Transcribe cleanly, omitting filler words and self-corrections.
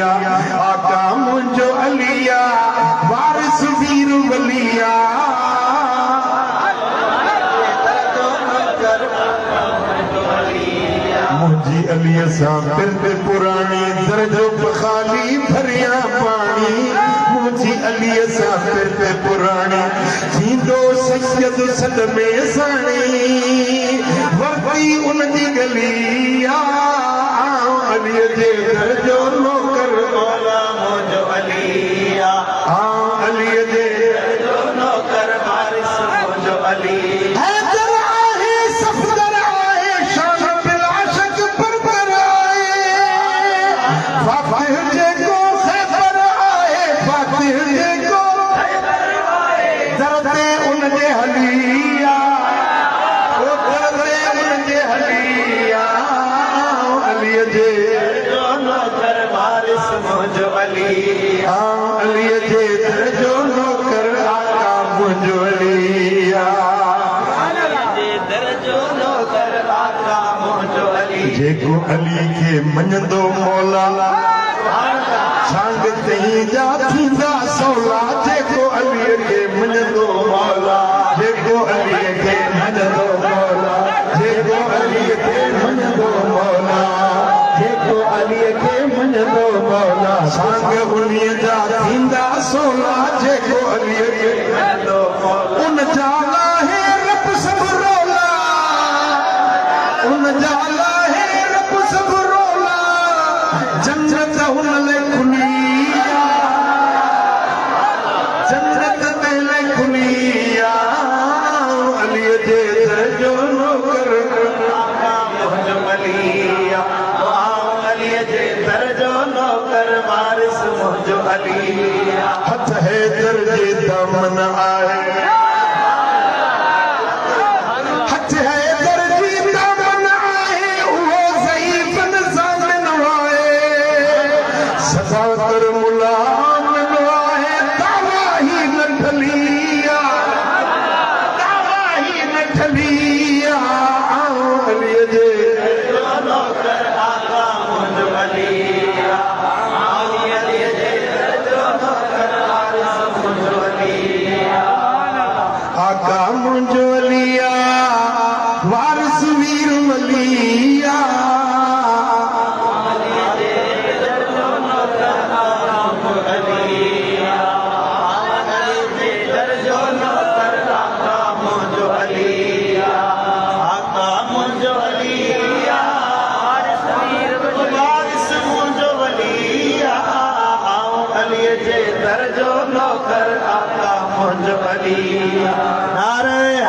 अलिया आका मुझो अलिया वारिस वीर वलिया मुझी अलिया सा पिरत पुरानी दर्जो बखाली भरिया पानी मुझी अलिया सा पिरत पुरानी थींदो सैयद सदमे साणी वरती उनजी गलिया अलिया जे दर्जो नौकर मौला मुझो अलिया अलिया जे दर्जो नौकर वारिस मुझो अलिया जेको अली के मञंदो मौला सांग तई जा थींदा सौला जेको अली के मञंदो मौला जेको अली के मञंदो मौला जेको अली के मञंदो मौला जेको अली के मञंदो मौला सांग उनी जा थींदा सौला जेको अली के मञंदो मौला उन जाला है रब सब रोला उन जाला जन्नत हुनले खुलिया जन्नत पहले खुलिया अली जे दर्जो नौकर आका मुझो अलिया अली जे दर्जो नौकर वारिस मुझो अलिया हथ है दर्जे दामन आए सदाकर मुला है दावा ही न ढलिया अलिया जे नौकर आका मुझो अलिया अलिया जे नौकर वारिस मुझो अलिया आका मुझो अलिया वारिस वीर वलिया दर्जो नौकर आका मुझो अलिया नारे